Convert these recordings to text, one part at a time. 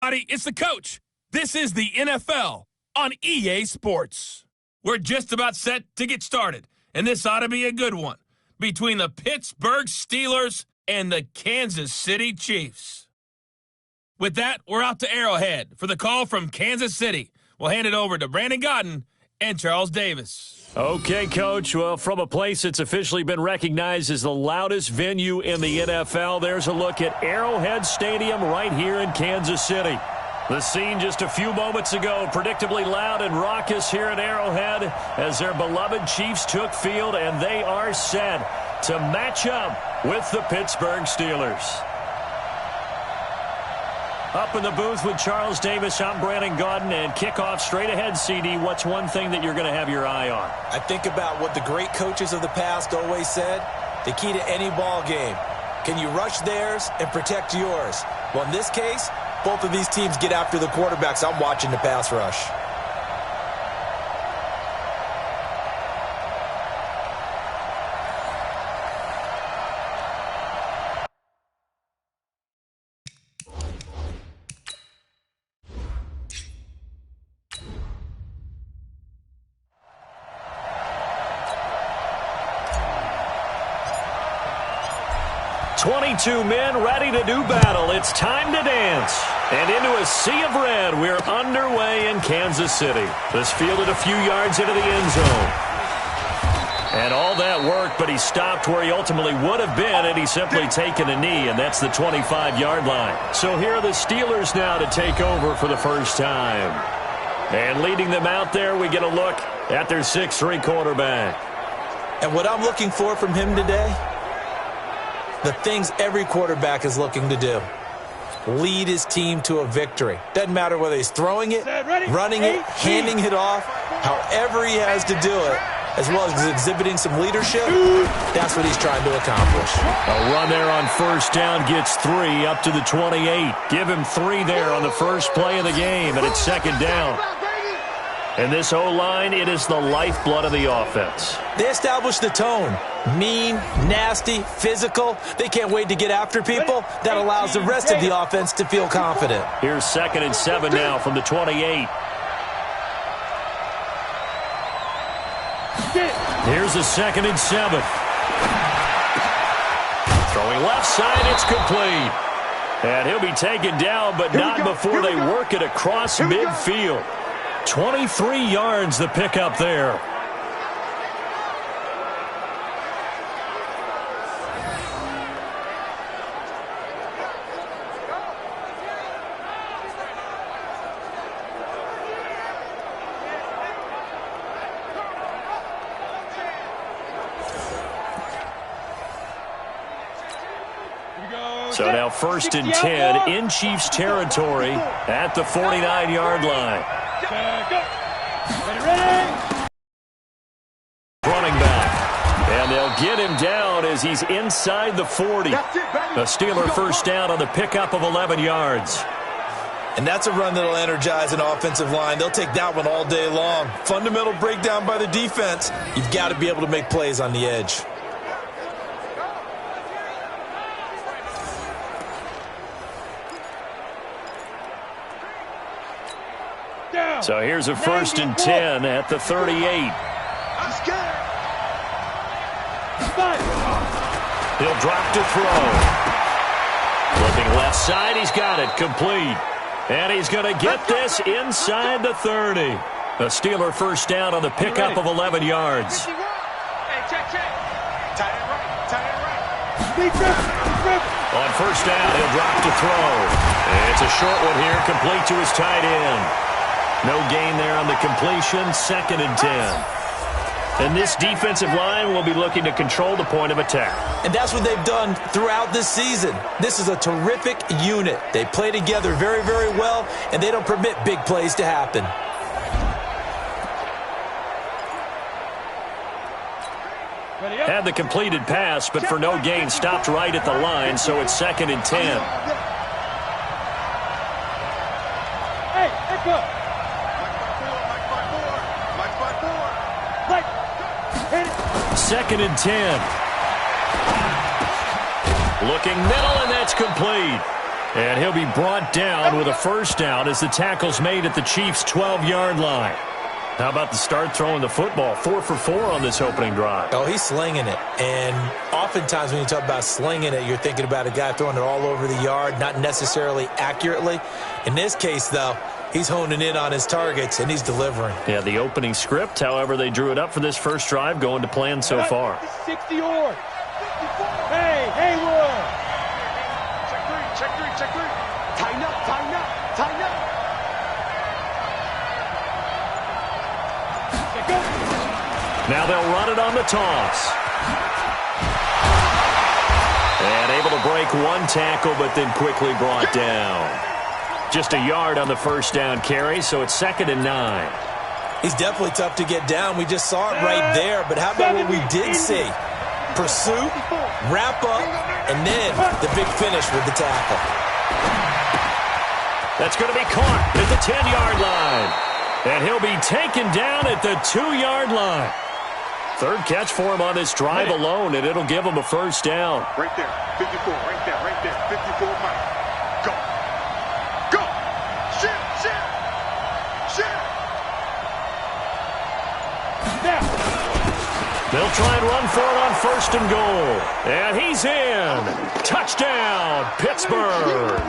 It's the coach. This is the NFL on EA Sports. We're just about set to get started, and this ought to be a good one between the Pittsburgh Steelers and the Kansas City Chiefs. With that, we're out to Arrowhead for the call from Kansas City. We'll hand it over to Brandon Godden and Charles Davis. Okay, Coach. Well, from a place that's officially been recognized as the loudest venue in the NFL, there's a look at Arrowhead Stadium right here in Kansas City. The scene just a few moments ago, predictably loud and raucous here at Arrowhead as their beloved Chiefs took field, and they are set to match up with the Pittsburgh Steelers. Up in the booth with Charles Davis, I'm Brandon Godden, and kickoff straight ahead, CD. What's one thing that you're going to have your eye on? I think about what the great coaches of the past always said. The key to any ball game. Can you rush theirs and protect yours? Well, in this case, both of these teams get after the quarterbacks. I'm watching the pass rush. Two men ready to do battle. It's time to dance. And into a sea of red, we're underway in Kansas City. This fielded a few yards into the end zone. And all that work, but he stopped where he ultimately would have been, and he's simply taken a knee, and that's the 25-yard line. So here are the Steelers now to take over for the first time. And leading them out there, we get a look at their 6'3" quarterback. And what I'm looking for from him today, the things every quarterback is looking to do. Lead his team to a victory. Doesn't matter whether he's throwing it, running it, handing it off, however he has to do it, as well as exhibiting some leadership, that's what he's trying to accomplish. A run there on first down gets 3 up to the 28. Give him 3 there on the first play of the game, and it's second down. And this O-line, it is the lifeblood of the offense. They establish the tone. Mean, nasty, physical. They can't wait to get after people. That allows the rest of the offense to feel confident. Here's 2nd and 7 now from the 28. Here's a 2nd and 7. Throwing left side, it's complete. And he'll be taken down, but not before they work it across midfield. 23 yards the pickup there. So now 1st and 10 in Chiefs territory at the 49-yard line. Running back. And they'll get him down as he's inside the 40. A Steeler first down on the pickup of 11 yards. And that's a run that'll energize an offensive line. They'll take that one all day long. Fundamental breakdown by the defense. You've got to be able to make plays on the edge. So here's a 1st and 10 at the 38. He'll drop to throw. Looking left side, he's got it, complete. And he's going to get this inside the 30. A Steeler first down on the pickup of 11 yards. On first down, he'll drop to throw. It's a short one here, complete to his tight end. No gain there on the completion, 2nd and 10. And this defensive line will be looking to control the point of attack. And that's what they've done throughout this season. This is a terrific unit. They play together very, very well, and they don't permit big plays to happen. Had the completed pass, but for no gain, stopped right at the line, so it's 2nd and 10. Second and 10. Looking middle, and that's complete. And he'll be brought down with a first down as the tackle's made at the Chiefs' 12-yard line. How about the start throwing the football? 4 for 4 on this opening drive. Oh, he's slinging it. And oftentimes when you talk about slinging it, you're thinking about a guy throwing it all over the yard, not necessarily accurately. In this case, though, he's honing in on his targets, and he's delivering. Yeah, the opening script, however, they drew it up for this first drive, going to plan so far. 60-yard. Hey, Haywood. Check three. Tighten up. Now they'll run it on the toss. And able to break one tackle, but then quickly brought down. Just a yard on the first down carry, so it's 2nd and 9. He's definitely tough to get down. We just saw it right there, but how about what we did see? Pursuit, wrap up, and then the big finish with the tackle. That's going to be caught at the 10-yard line. And he'll be taken down at the 2-yard line. Third catch for him on this drive alone, and it'll give him a first down. Right there, 54, right there, 54, Mike. Go. Shit. Now. They'll try and run for it on 1st and goal. And he's in. Touchdown, Pittsburgh.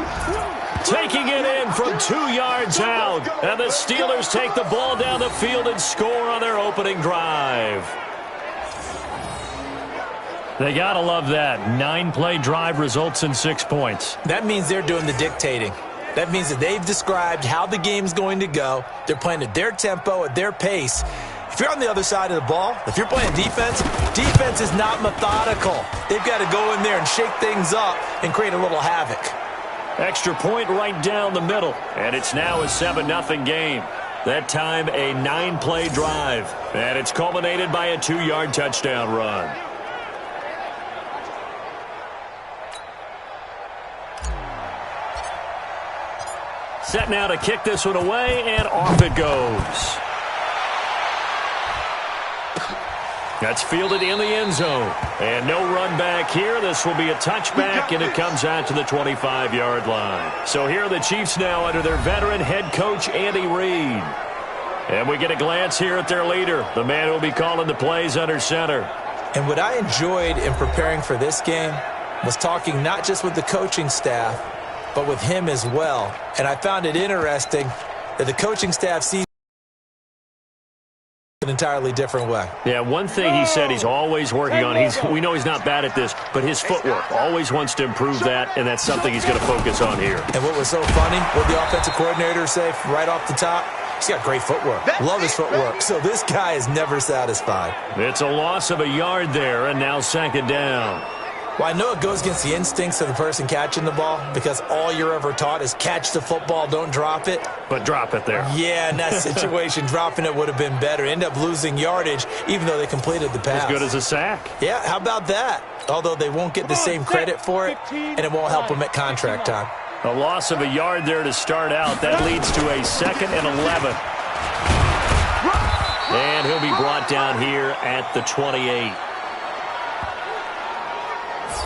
Taking it in from 2 yards out. And the Steelers take the ball down the field and score on their opening drive. They got to love that. 9-play drive results in 6 points. That means they're doing the dictating. That means that they've described how the game's going to go. They're playing at their tempo, at their pace. If you're on the other side of the ball, if you're playing defense is not methodical. They've got to go in there and shake things up and create a little havoc. Extra point right down the middle, and it's now a 7-0 game. That time a 9-play drive, and it's culminated by a 2-yard touchdown run. Set now to kick this one away, and off it goes. That's fielded in the end zone. And no run back here. This will be a touchback, and it comes out to the 25-yard line. So here are the Chiefs now under their veteran head coach, Andy Reid. And we get a glance here at their leader, the man who will be calling the plays under center. And what I enjoyed in preparing for this game was talking not just with the coaching staff, but with him as well. And I found it interesting that the coaching staff sees an entirely different way. Yeah, one thing he said he's always working on, we know he's not bad at this, but his footwork, always wants to improve that, and that's something he's going to focus on here. And what was so funny, what the offensive coordinator say right off the top, he's got great footwork. Love his footwork. So this guy is never satisfied. It's a loss of a yard there, and now 2nd down. Well, I know it goes against the instincts of the person catching the ball because all you're ever taught is catch the football, don't drop it. But drop it there. Yeah, in that situation, dropping it would have been better. End up losing yardage, even though they completed the pass. As good as a sack. Yeah, how about that? Although they won't get the same credit for it, and it won't help them at contract time. A loss of a yard there to start out. That leads to a 2nd and 11. And he'll be brought down here at the 28.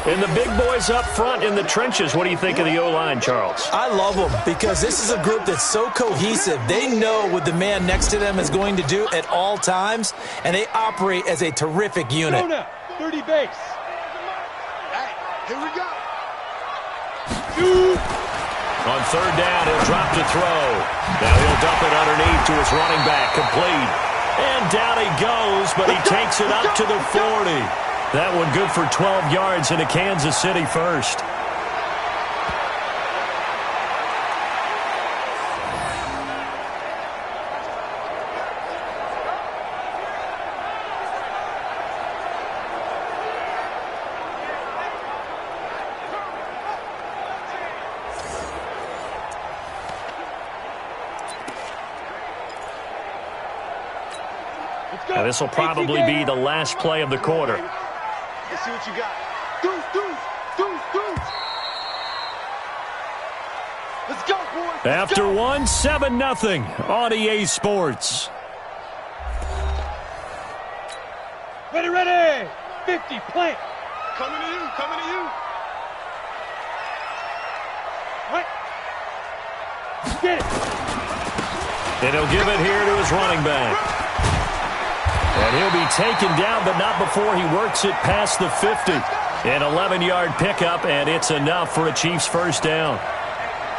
And the big boys up front in the trenches. What do you think of the O-line, Charles? I love them because this is a group that's so cohesive. They know what the man next to them is going to do at all times, and they operate as a terrific unit. 30 base. Hey, here we go. On 3rd down, he'll drop to throw. Now he'll dump it underneath to his running back, complete. And down he goes, but he takes it up to the 40. That one good for 12 yards into Kansas City first. Now this will probably be the last play of the quarter. Let's see what you got. Deuce. Let's go, boys. After 7-0 on EA Sports. Ready. 50, plant. Coming to you. Get it. And he'll give it here to his running back. And he'll be taken down, but not before he works it past the 50. An 11-yard pickup, and it's enough for a Chiefs first down.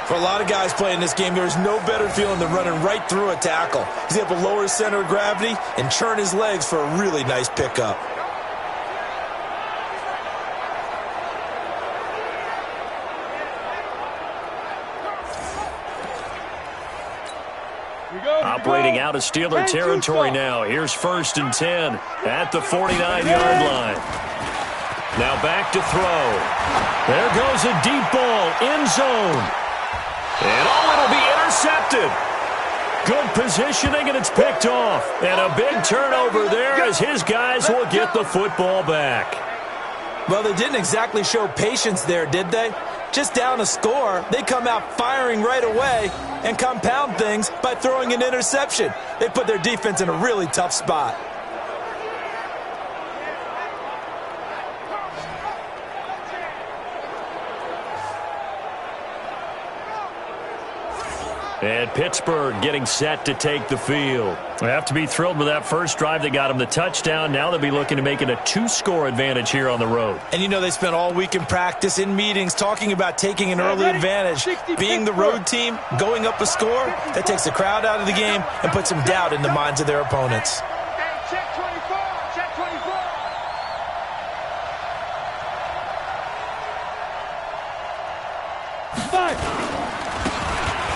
For a lot of guys playing this game, there's no better feeling than running right through a tackle. He's able to lower his center of gravity and churn his legs for a really nice pickup. Operating out of Steeler territory now. Here's 1st and 10 at the 49-yard line. Now back to throw. There goes a deep ball, end zone. And it'll be intercepted. Good positioning, and it's picked off. And a big turnover there as his guys will get the football back. Well, they didn't exactly show patience there, did they? Just down a score, they come out firing right away and compound things by throwing an interception. They put their defense in a really tough spot. And Pittsburgh getting set to take the field. They have to be thrilled with that first drive. They got him the touchdown. Now they'll be looking to make it a 2-score advantage here on the road. And you know they spent all week in practice, in meetings, talking about taking an early advantage. Being the road team, going up a score, that takes the crowd out of the game and puts some doubt in the minds of their opponents. Hey, check 24. Check 24.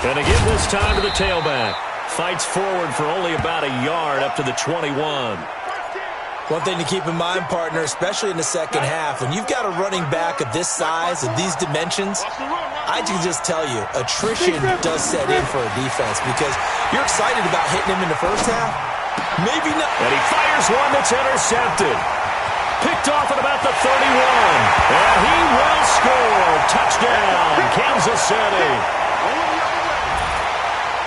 And again this time to the tailback. Fights forward for only about a yard up to the 21. One thing to keep in mind, partner, especially in the second half, when you've got a running back of this size, of these dimensions, I can just tell you, attrition does set in for a defense because you're excited about hitting him in the first half. Maybe not. And he fires one that's intercepted. Picked off at about the 31. And he will score. Touchdown, Kansas City.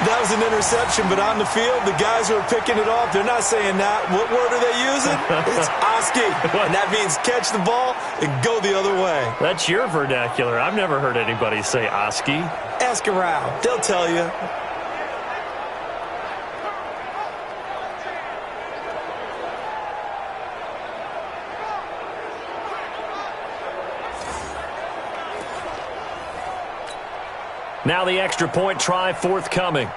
That was an interception, but on the field, the guys who are picking it off, they're not saying that. What word are they using? It's Oski. And that means catch the ball and go the other way. That's your vernacular. I've never heard anybody say Oski. Ask around. They'll tell you. Now the extra point try forthcoming.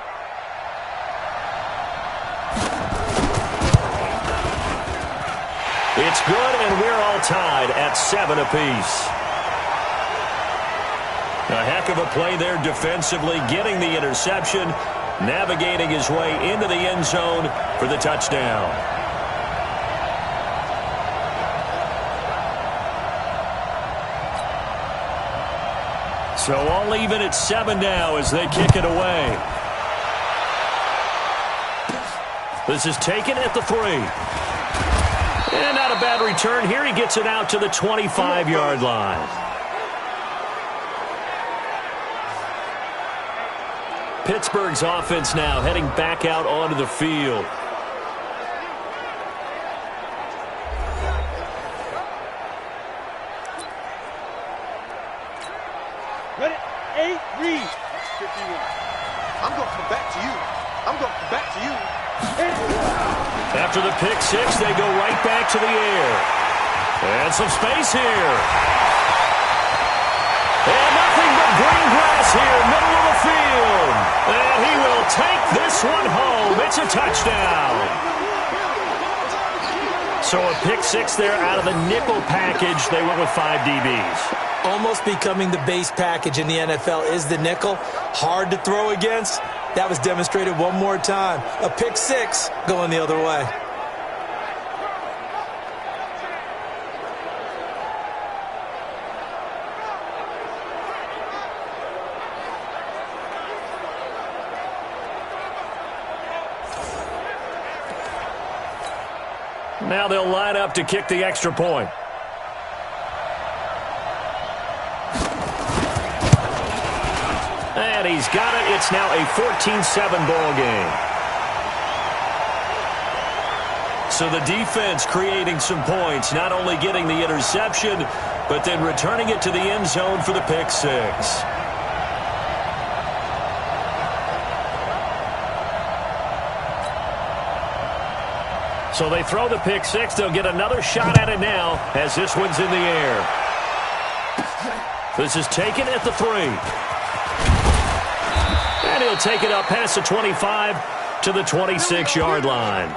It's good, and we're all tied at 7 apiece. A heck of a play there defensively, getting the interception, navigating his way into the end zone for the touchdown. So all even at 7 now as they kick it away. This is taken at the 3. And not a bad return here. He gets it out to the 25-yard line. Pittsburgh's offense now heading back out onto the field. Ready? 8, read. 51. I'm going to come back to you. I'm going to come back to you. After the pick six, they go right back to the air. And some space here. And nothing but green grass here, middle of the field. And he will take this one home. It's a touchdown. So a pick six there out of the nickel package. They went with 5 DBs. Almost becoming the base package in the NFL is the nickel. Hard to throw against. That was demonstrated one more time. A pick six going the other way. Now they'll line up to kick the extra point. And he's got it. It's now a 14-7 ball game. So the defense creating some points, not only getting the interception, but then returning it to the end zone for the pick six. So they throw the pick six. They'll get another shot at it now as this one's in the air. This is taken at the 3. And he'll take it up past the 25 to the 26-yard line.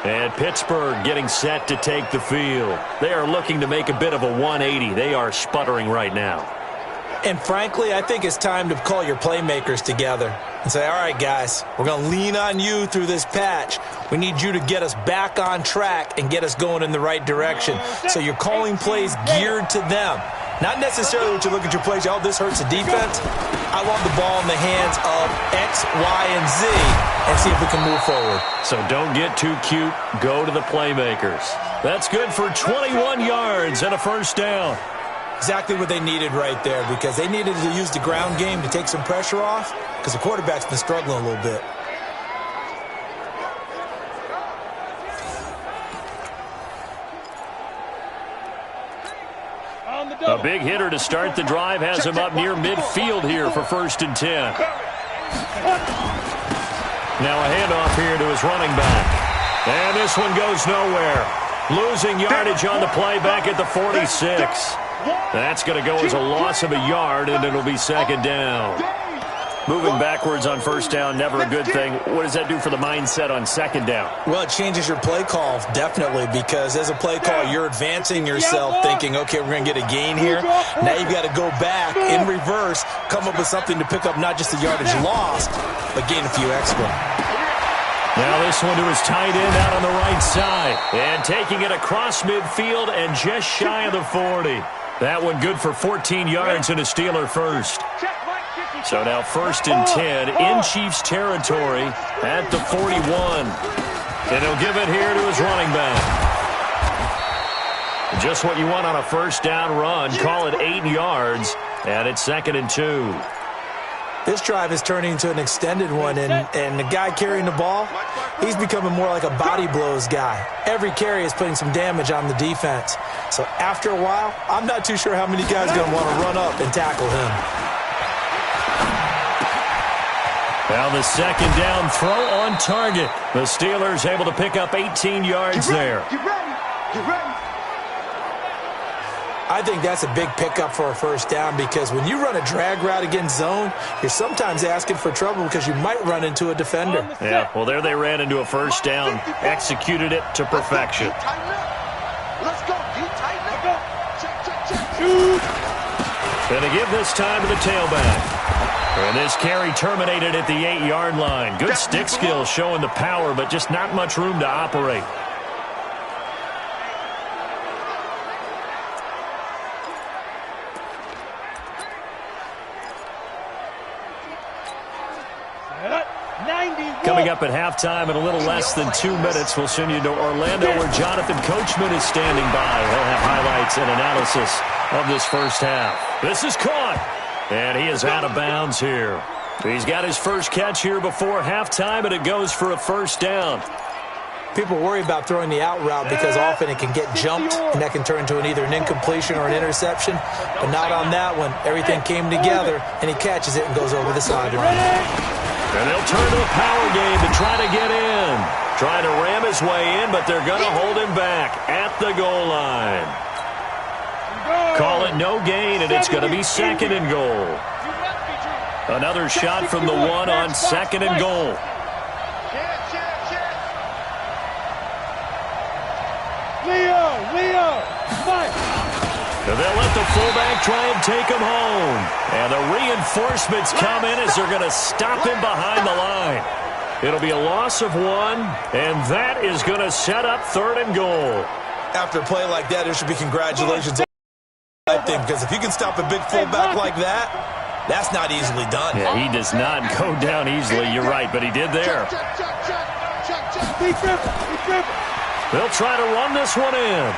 And Pittsburgh getting set to take the field. They are looking to make a bit of a 180. They are sputtering right now. And frankly, I think it's time to call your playmakers together and say, all right, guys, we're going to lean on you through this patch. We need you to get us back on track and get us going in the right direction. So you're calling plays geared to them. Not necessarily what you look at your plays, oh, this hurts the defense. I want the ball in the hands of X, Y, and Z and see if we can move forward. So don't get too cute. Go to the playmakers. That's good for 21 yards and a first down. Exactly what they needed right there, because they needed to use the ground game to take some pressure off because the quarterback's been struggling a little bit. A big hitter to start the drive has him up near midfield here for 1st and 10. Now a handoff here to his running back. And this one goes nowhere. Losing yardage on the play back at the 46. That's going to go as a loss of a yard, and it'll be 2nd down. Moving backwards on 1st down, never a good thing. What does that do for the mindset on 2nd down? Well, it changes your play call, definitely, because as a play call, you're advancing yourself thinking, okay, we're going to get a gain here. Now you've got to go back in reverse, come up with something to pick up not just the yardage lost, but gain a few extra. Now this one to his tight end out on the right side. And taking it across midfield and just shy of the 40. That one good for 14 yards and a Steeler first. So now 1st and 10 in Chiefs territory at the 41. And he'll give it here to his running back. Just what you want on a 1st down run. Call it 8 yards. And it's 2nd and 2. This drive is turning into an extended one, and the guy carrying the ball, he's becoming more like a body blows guy. Every carry is putting some damage on the defense. So after a while, I'm not too sure how many guys are going to want to run up and tackle him. Now the 2nd down throw on target. The Steelers able to pick up 18 yards there. Get ready. Get ready. I think that's a big pickup for a 1st down, because when you run a drag route against zone, you're sometimes asking for trouble because you might run into a defender. Yeah, well, there they ran into a 1st down, executed it to perfection. Let's go. Tighten up. Check. Going to give this time to the tailback. And this carry terminated at the 8-yard line. Good stick skill showing the power, but just not much room to operate. Coming up at halftime in a little less than 2 minutes, we'll send you to Orlando where Jonathan Coachman is standing by. He'll have highlights and analysis of this 1st half. This is caught, and he is out of bounds here. He's got his first catch here before halftime, and it goes for a 1st down. People worry about throwing the out route because often it can get jumped, and that can turn into either an incompletion or an interception. But not on that one. Everything came together, and he catches it and goes over the sideline. And they'll turn to a power game to try to get in. Trying to ram his way in, but they're going to hold him back at the goal line. Call it no gain, and it's going to be 2nd and goal. Another shot from the 1 on 2nd and goal. Leo, Mike. They'll let the fullback try and take him home. And the reinforcements come in as they're going to stop him behind the line. It'll be a loss of 1, and that is going to set up 3rd and goal. After a play like that, there should be congratulations, I think, because if you can stop a big fullback like that, that's not easily done. Yeah, he does not go down easily. You're right, but he did there. They'll try to run this one in.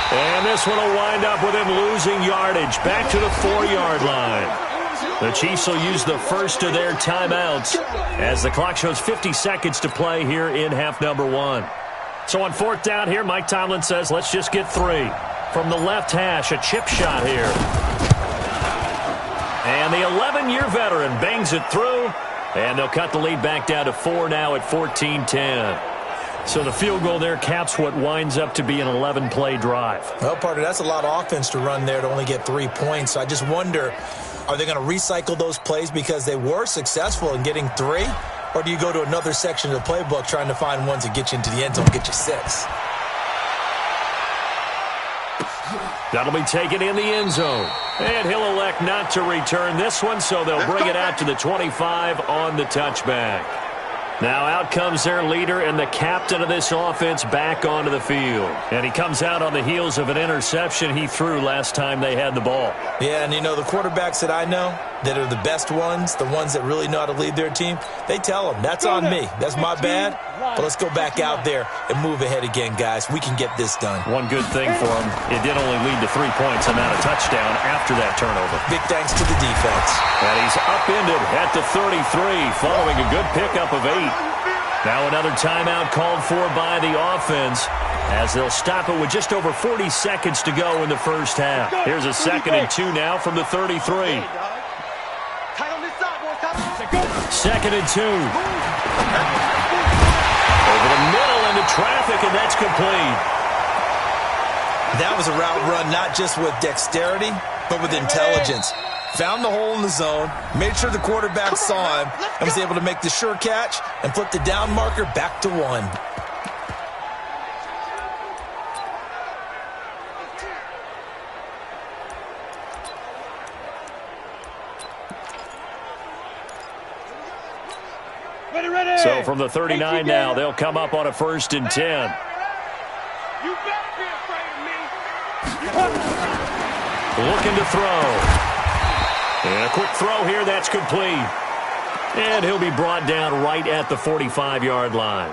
And this one will wind up with him losing yardage back to the 4-yard line. The Chiefs will use the first of their timeouts as the clock shows 50 seconds to play here in half number 1. So on 4th down here, Mike Tomlin says, let's just get 3. From the left hash, a chip shot here. And the 11-year veteran bangs it through, And they'll cut the lead back down to 4 now at 14-10. So the field goal there caps what winds up to be an 11-play drive. Well, partner, that's a lot of offense to run there to only get 3 points. So I just wonder, are they going to recycle those plays because they were successful in getting 3? Or do you go to another section of the playbook trying to find ones that get you into the end zone, get you 6? That'll be taken in the end zone. And he'll elect not to return this one, so they'll bring it out to the 25 on the touchback. Now out comes their leader and the captain of this offense back onto the field. And he comes out on the heels of an interception he threw last time they had the ball. Yeah, and you know, the quarterbacks that I know that are the best ones, the ones that really know how to lead their team, they tell them, that's on me. That's my bad. But let's go back out there and move ahead again, guys. We can get this done. One good thing for him, it did only lead to 3 points and not a touchdown after that turnover. Big thanks to the defense. And he's upended at the 33 following a good pickup of 8. Now another timeout called for by the offense as they'll stop it with just over 40 seconds to go in the first half. Here's a 2nd and 2 now from the 33. 2nd and 2. Over the middle into traffic, and that's complete. That was a route run not just with dexterity, but with intelligence. Found the hole in the zone, made sure the quarterback saw him, and was able to make the sure catch and flip the down marker back to 1. So from the 39 now, they'll come up on a 1st and 10. You better be afraid of me. Looking to throw. And a quick throw here, that's complete. And he'll be brought down right at the 45-yard line.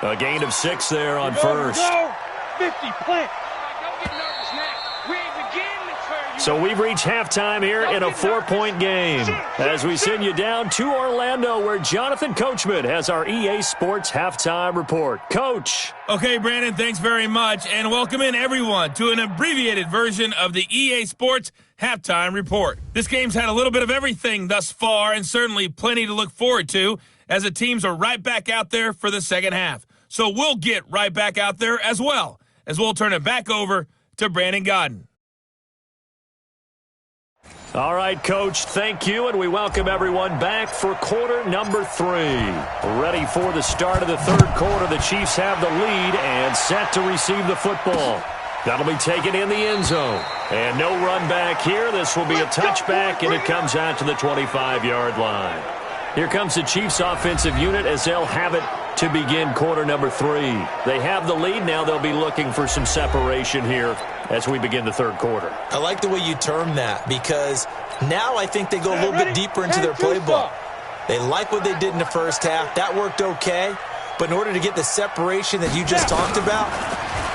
A gain of 6 there on first. 50, plant. So we've reached halftime here in a 4-point game as we send you down to Orlando where Jonathan Coachman has our EA Sports Halftime Report. Coach. Okay, Brandon, thanks very much, and welcome in everyone to an abbreviated version of the EA Sports Halftime Report. This game's had a little bit of everything thus far and certainly plenty to look forward to as the teams are right back out there for the second half. So we'll get right back out there as well as we'll turn it back over to Brandon Godden. All right, Coach, thank you, and we welcome everyone back for quarter number 3. Ready for the start of the third quarter. The Chiefs have the lead and set to receive the football. That'll be taken in the end zone. And no run back here. This will be a touchback, and it comes out to the 25-yard line. Here comes the Chiefs offensive unit as they'll have it to begin quarter number 3. They have the lead. Now they'll be looking for some separation here as we begin the third quarter. I like the way you term that because now I think they go a little bit deeper into their playbook. They like what they did in the first half. That worked okay. But in order to get the separation that you just talked about,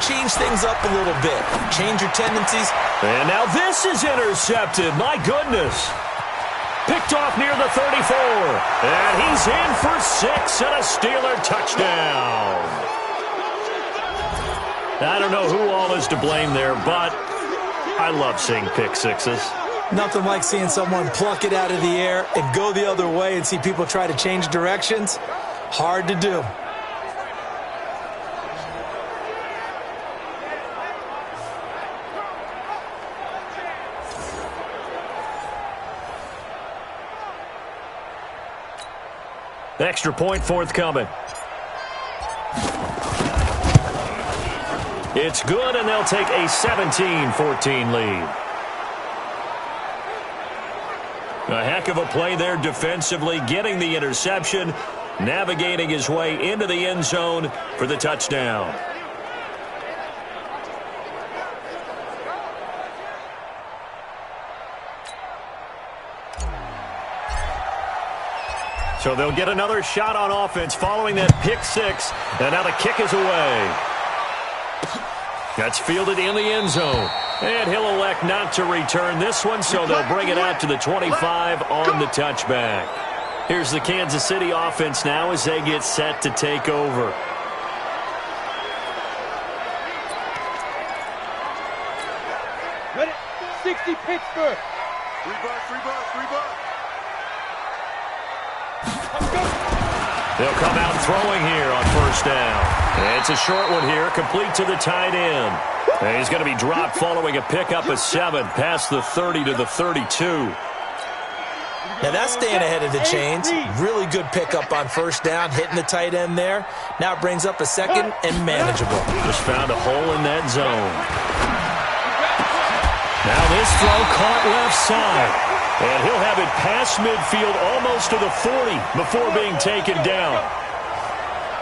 change things up a little bit. Change your tendencies. And now this is intercepted. My goodness. Picked off near the 34. And he's in for 6 and a Steeler touchdown. I don't know who all is to blame there, but I love seeing pick sixes. Nothing like seeing someone pluck it out of the air and go the other way and see people try to change directions. Hard to do. Extra point forthcoming. It's good, and they'll take a 17-14 lead. A heck of a play there defensively, getting the interception, navigating his way into the end zone for the touchdown. So they'll get another shot on offense following that pick six, and now the kick is away. That's fielded in the end zone. And he'll elect not to return this one, so they'll bring it out to the 25 on the touchback. Here's the Kansas City offense now as they get set to take over. Ready? 60 Pittsburgh. Free bird, free bird, free bird. They'll come out throwing here on first down. It's a short one here, complete to the tight end. And he's going to be dropped following a pickup of 7 past the 30 to the 32. Now that's staying ahead of the chains. Really good pickup on first down, hitting the tight end there. Now it brings up a second and manageable. Just found a hole in that zone. Now this throw caught left side. And he'll have it past midfield almost to the 40 before being taken down.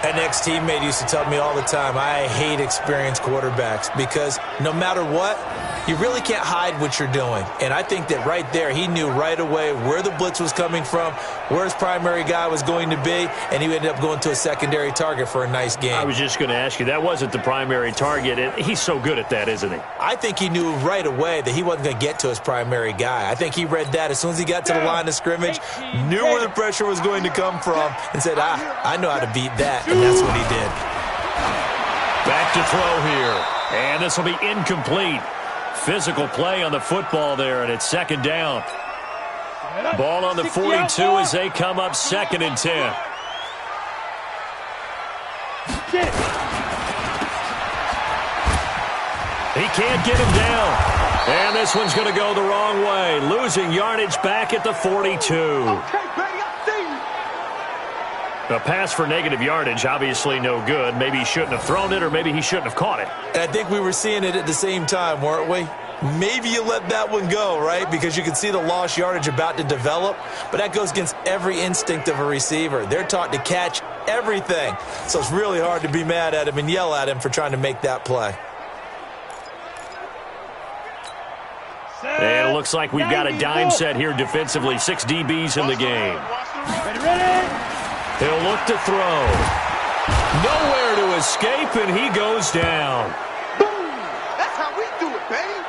An ex-teammate used to tell me all the time, I hate experienced quarterbacks because no matter what, you really can't hide what you're doing. And I think that right there, he knew right away where the blitz was coming from, where his primary guy was going to be, and he ended up going to a secondary target for a nice game. I was just going to ask you, that wasn't the primary target. And he's so good at that, isn't he? I think he knew right away that he wasn't going to get to his primary guy. I think he read that as soon as he got to the line of scrimmage, knew where the pressure was going to come from, and said, I know how to beat that. And that's what he did. Back to throw here. And this will be incomplete. Physical play on the football there, and it's second down. Ball on the 42 as they come up 2nd and 10. He can't get him down. And this one's going to go the wrong way. Losing yardage back at the 42. A pass for negative yardage, obviously no good. Maybe he shouldn't have thrown it, or maybe he shouldn't have caught it. And I think we were seeing it at the same time, weren't we? Maybe you let that one go, right? Because you can see the lost yardage about to develop. But that goes against every instinct of a receiver. They're taught to catch everything. So it's really hard to be mad at him and yell at him for trying to make that play. And it looks like we've got a dime set here defensively. 6 DBs in the game. Ready? He'll look to throw. Nowhere to escape, and he goes down. Boom! That's how we do it, baby.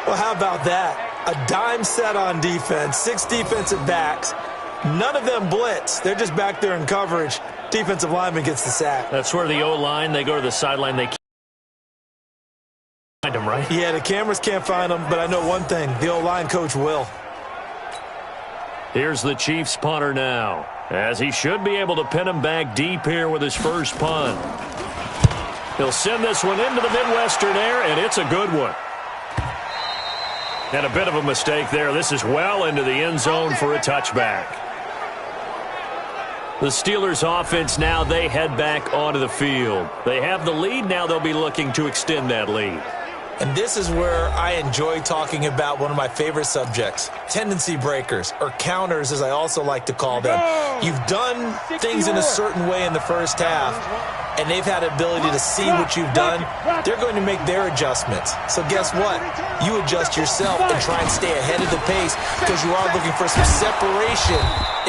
Well, how about that? A dime set on defense, 6 defensive backs. None of them blitz. They're just back there in coverage. Defensive lineman gets the sack. That's where the O-line, they go to the sideline. They can't find them, right? Yeah, the cameras can't find them, but I know one thing. The O-line coach will. Here's the Chiefs punter now, as he should be able to pin him back deep here with his first punt. He'll send this one into the Midwestern air, and it's a good one. And a bit of a mistake there. This is well into the end zone for a touchback. The Steelers offense now, they head back onto the field. They have the lead. Now they'll be looking to extend that lead. And this is where I enjoy talking about one of my favorite subjects, tendency breakers, or counters as I also like to call them. You've done things in a certain way in the first half, and they've had the ability to see what you've done. They're going to make their adjustments. So guess what? You adjust yourself and try and stay ahead of the pace because you are looking for some separation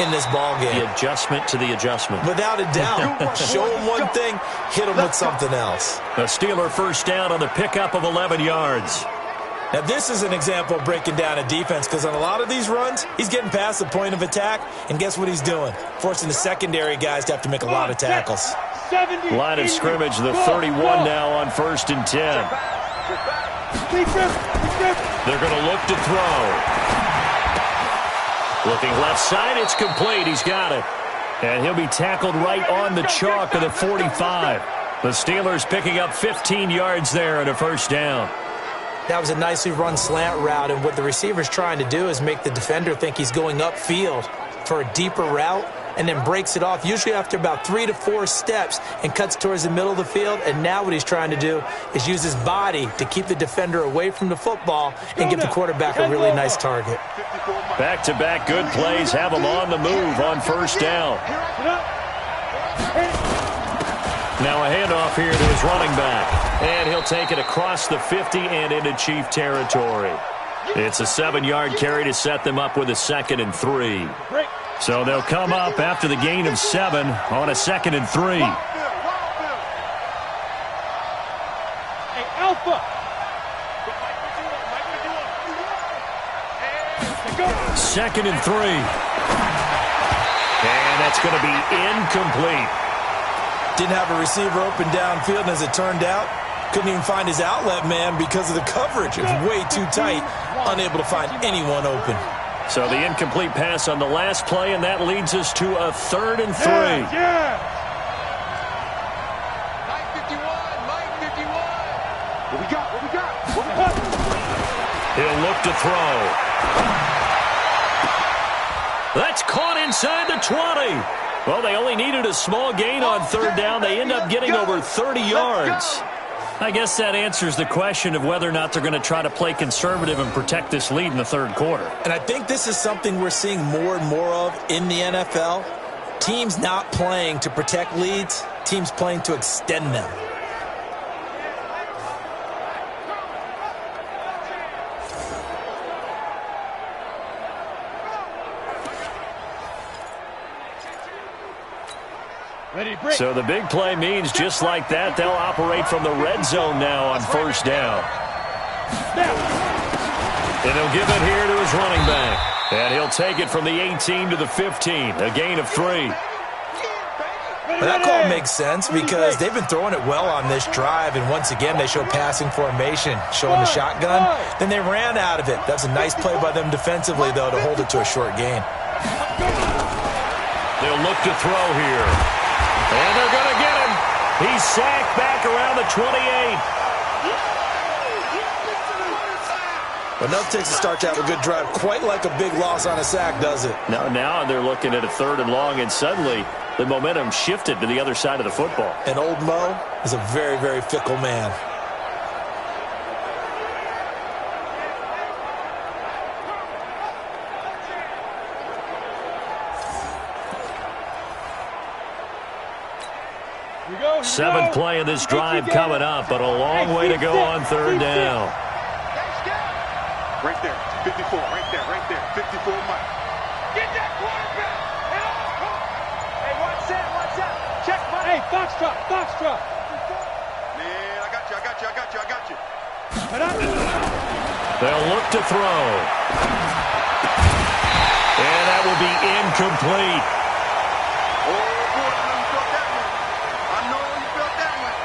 in this ball game. The adjustment to the adjustment. Without a doubt. Show them one thing, hit them with something else. A Steeler first down on the pickup of 11 yards. Now, this is an example of breaking down a defense because on a lot of these runs, he's getting past the point of attack, and guess what he's doing? Forcing the secondary guys to have to make a lot of tackles. Line of scrimmage, the 31 now on 1st and 10. They're going to look to throw. Looking left side, it's complete. He's got it. And he'll be tackled right on the chalk of the 45. The Steelers picking up 15 yards there at a first down. That was a nicely run slant route, and what the receiver's trying to do is make the defender think he's going upfield for a deeper route and then breaks it off, usually after about 3 to 4 steps, and cuts towards the middle of the field. And now what he's trying to do is use his body to keep the defender away from the football and give the quarterback a really nice target. Back-to-back good plays have him on the move on first down. Now a handoff here to his running back. And he'll take it across the 50 and into Chief territory. It's a 7-yard carry to set them up with a 2nd and 3. So they'll come up after the gain of 7 on a 2nd and 3. Hey, Alpha. 2nd and 3. And that's going to be incomplete. Didn't have a receiver open downfield, and as it turned out, couldn't even find his outlet man because of the coverage. It was way too tight, unable to find anyone open. So the incomplete pass on the last play, and that leads us to a 3rd and 3. Yeah. Mike 51, Mike 51. What we got? What we got? What we got? He'll look to throw. That's caught inside the 20. Well, they only needed a small gain on 3rd down. They end up getting over 30 yards. I guess that answers the question of whether or not they're going to try to play conservative and protect this lead in the 3rd quarter. And I think this is something we're seeing more and more of in the NFL. Teams not playing to protect leads, teams playing to extend them. So the big play means just like that, they'll operate from the red zone now on 1st down. And he'll give it here to his running back. And he'll take it from the 18 to the 15, a gain of 3. Well, that call makes sense because they've been throwing it well on this drive, and once again they show passing formation, showing the shotgun. Then they ran out of it. That's a nice play by them defensively, though, to hold it to a short gain. They'll look to throw here. And they're going to get him. He's sacked back around the 28. But enough takes to start to have a good drive. Quite like a big loss on a sack, does it? Now they're looking at a 3rd and long, and suddenly the momentum shifted to the other side of the football. And old Mo is a very, very fickle man. Seventh play of this drive coming up, but a long way to go on 3rd down. Right there, 54, right there, 54 Mike. Get that quarterback! Hey, watch that, check Mike. Hey, Foxtrot. Man, I got you. They'll look to throw. And that will be incomplete. Oh, boy, I know you felt that one.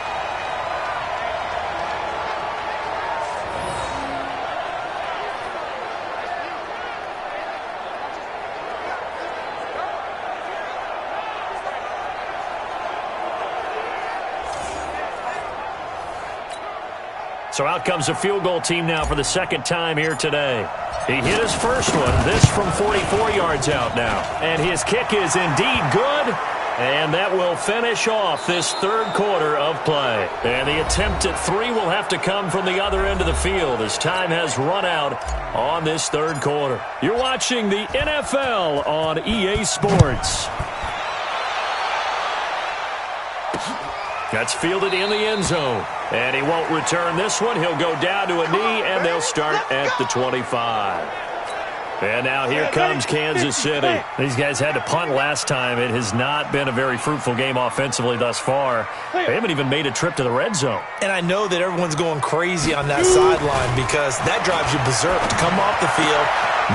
So out comes a field goal team now for the 2nd time here today. He hit his first one, this from 44 yards out now. And his kick is indeed good, and that will finish off this 3rd quarter of play. And the attempt at 3 will have to come from the other end of the field as time has run out on this 3rd quarter. You're watching the NFL on EA Sports. That's fielded in the end zone. And he won't return this one. He'll go down to a knee, and they'll start at the 25. And now here comes Kansas City. These guys had to punt last time. It has not been a very fruitful game offensively thus far. They haven't even made a trip to the red zone. And I know that everyone's going crazy on that sideline because that drives you berserk to come off the field,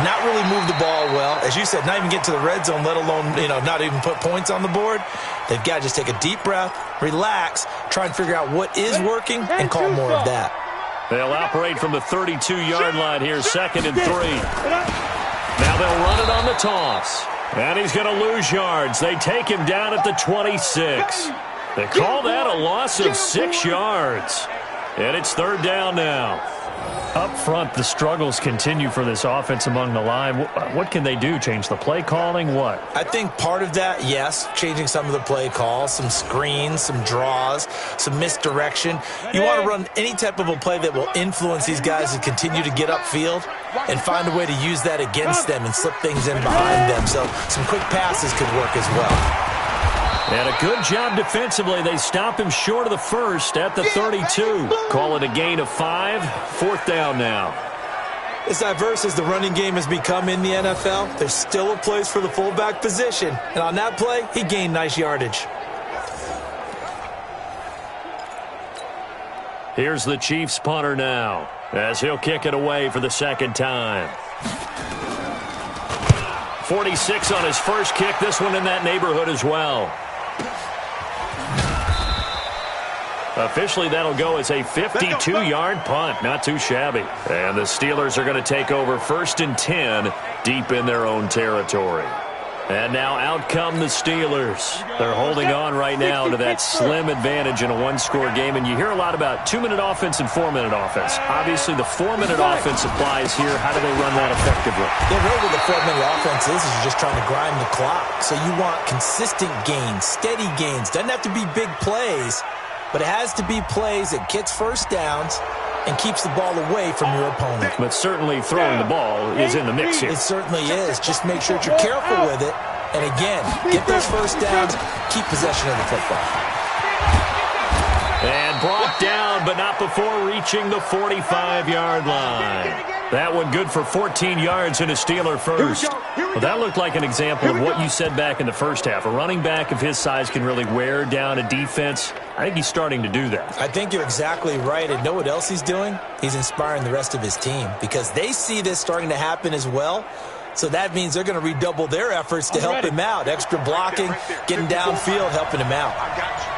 not really move the ball well. As you said, not even get to the red zone, let alone, not even put points on the board. They've got to just take a deep breath, relax, try and figure out what is working, and call more of that. They'll operate from the 32-yard line here, 2nd and 3. Now they'll run it on the toss. And he's going to lose yards. They take him down at the 26. They call that a loss of 6 yards. And it's 3rd down now. Up front, the struggles continue for this offense among the line. What can they do? Change the play calling? What? I think part of that, yes, changing some of the play calls, some screens, some draws, some misdirection. You want to run any type of a play that will influence these guys to continue to get upfield and find a way to use that against them and slip things in behind them. So some quick passes could work as well. And a good job defensively. They stop him short of the 1st at the 32. Call it a gain of 5. 4th down now. As diverse as the running game has become in the NFL, there's still a place for the fullback position. And on that play, he gained nice yardage. Here's the Chiefs punter now, as he'll kick it away for the 2nd time. 46 on his first kick. This one in that neighborhood as well. Officially, that'll go as a 52-yard punt. Not too shabby. And the Steelers are going to take over 1st and 10 deep in their own territory. And now out come the Steelers. They're holding on right now to that slim advantage in a one-score game. And you hear a lot about 2-minute offense and 4-minute offense. Obviously, the 4-minute offense applies here. How do they run that effectively? Yeah, really what the 4-minute offense is you're just trying to grind the clock. So you want consistent gains, steady gains. Doesn't have to be big plays, but it has to be plays that gets first downs and keeps the ball away from your opponent. But certainly throwing the ball is in the mix here. It certainly is. Just make sure that you're careful with it. And again, get those first downs, keep possession of the football. And brought down, but not before reaching the 45-yard line. That one good for 14 yards in a Steeler first. Well, that looked like an example of what you said back in the first half. A running back of his size can really wear down a defense. I think he's starting to do that. I think you're exactly right. And know what else he's doing? He's inspiring the rest of his team because they see this starting to happen as well. So that means they're going to redouble their efforts to help him out. Extra blocking, getting downfield, helping him out. I got you.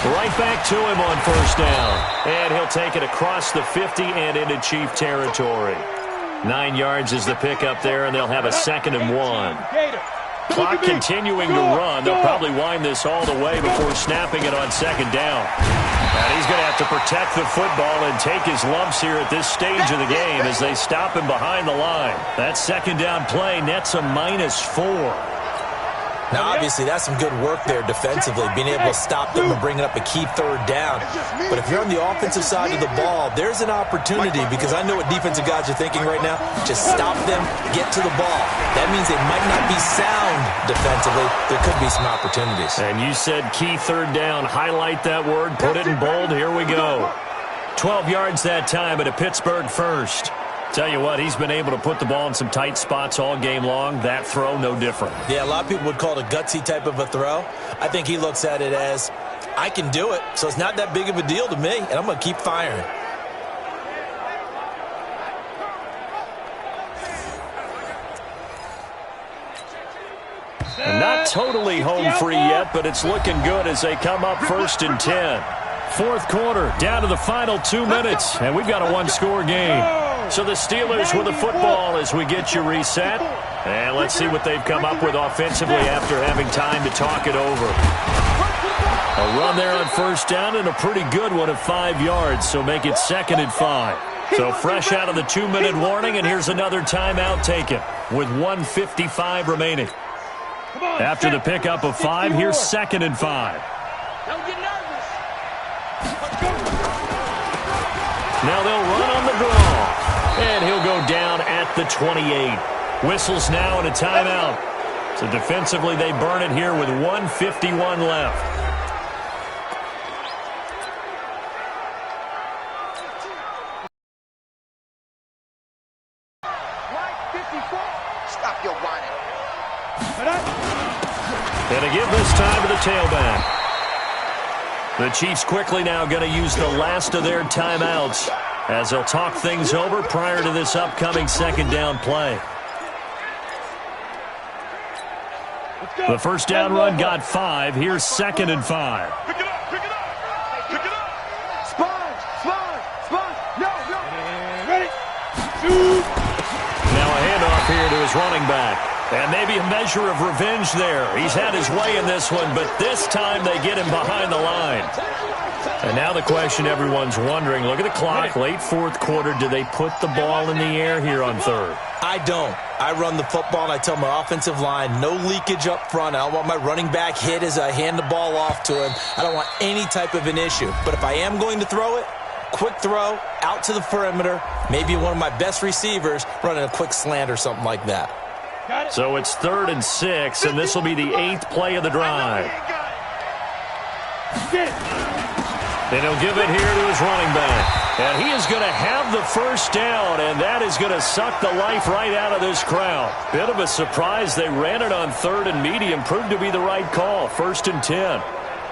Right back to him on first down. And he'll take it across the 50 and into Chief territory. 9 yards is the pickup there, and they'll have a 2nd and 1. Clock continuing to run. They'll probably wind this all the way before snapping it on 2nd down. And he's going to have to protect the football and take his lumps here at this stage of the game as they stop him behind the line. That 2nd down play nets a -4. Now, obviously, that's some good work there defensively, being able to stop them and bringing up a key 3rd down. But if you're on the offensive side of the ball, there's an opportunity because I know what defensive guys are thinking right now. Just stop them, get to the ball. That means they might not be sound defensively. There could be some opportunities. And you said key 3rd down. Highlight that word. Put it in bold. Here we go. 12 yards that time at a Pittsburgh first. Tell you what, he's been able to put the ball in some tight spots all game long. That throw, no different. Yeah, a lot of people would call it a gutsy type of a throw. I think he looks at it as, I can do it, so it's not that big of a deal to me, and I'm going to keep firing. And not totally home free yet, but it's looking good as they come up 1st and 10. 4th quarter, down to the final 2 minutes, and we've got a one-score game. So the Steelers with the football as we get you reset. And let's see what they've come up with offensively after having time to talk it over. A run there on first down and a pretty good one of 5 yards, so make it 2nd and 5. So fresh out of the 2-minute warning, and here's another timeout taken with 1:55 remaining. After the pickup of 5, here's 2nd and 5. Don't get nervous. Now they'll run on the draw. And he'll go down at the 28. Whistles now and a timeout. So defensively, they burn it here with 1:51 left. Stop your whining. And a give this time to the tailback. The Chiefs quickly now going to use the last of their timeouts as they'll talk things over prior to this upcoming 2nd down play. The first down run got 5. Here's 2nd and 5. Pick it up, pick it up, pick it up. Sponge. No. Ready? Now a handoff here to his running back. And maybe a measure of revenge there. He's had his way in this one, but this time they get him behind the line. And now the question everyone's wondering, look at the clock, late 4th quarter. Do they put the ball in the air here on 3rd? I don't. I run the football, and I tell my offensive line, no leakage up front. I don't want my running back hit as I hand the ball off to him. I don't want any type of an issue. But if I am going to throw it, quick throw, out to the perimeter, maybe one of my best receivers running a quick slant or something like that. So it's 3rd and 6, and this will be the 8th play of the drive. And he'll give it here to his running back. And he is going to have the first down, and that is going to suck the life right out of this crowd. Bit of a surprise. They ran it on 3rd and medium. Proved to be the right call. 1st and 10.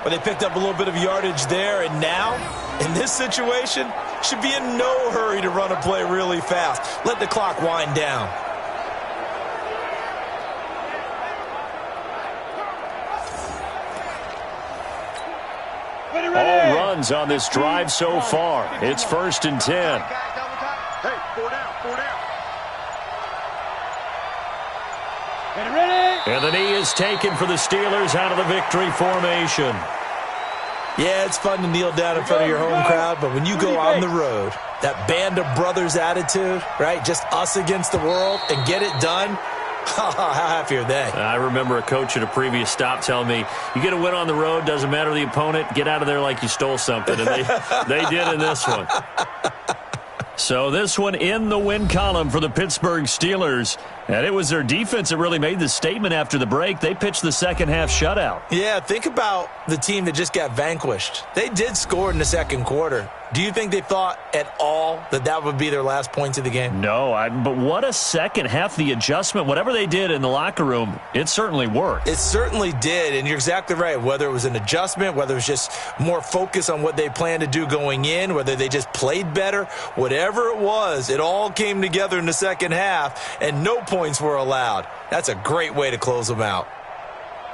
But they picked up a little bit of yardage there, and now, in this situation, should be in no hurry to run a play really fast. Let the clock wind down. All runs on this drive so far. It's 1st and 10. Hey, 4 down, 4 down. And the knee is taken for the Steelers out of the victory formation. Yeah, it's fun to kneel down in front of your home crowd, but when you go on the road, that band of brothers attitude, right, just us against the world and get it done, how happy are they? I remember a coach at a previous stop telling me, you get a win on the road, doesn't matter the opponent, get out of there like you stole something. And they did in this one. So this one in the win column for the Pittsburgh Steelers. And it was their defense that really made the statement after the break. They pitched the second-half shutout. Yeah, think about the team that just got vanquished. They did score in the second quarter. Do you think they thought at all that that would be their last points of the game? No, but what a second half. The adjustment, whatever they did in the locker room, it certainly worked. It certainly did, and you're exactly right. Whether it was an adjustment, whether it was just more focus on what they planned to do going in, whether they just played better, whatever it was, it all came together in the second half, and no points were allowed. That's a great way to close them out.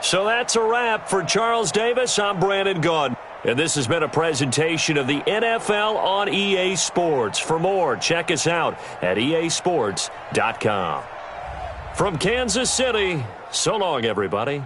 So that's a wrap. For Charles Davis, I'm Brandon Gaudin. And this has been a presentation of the NFL on EA Sports. For more, check us out at easports.com. From Kansas City, so long, everybody.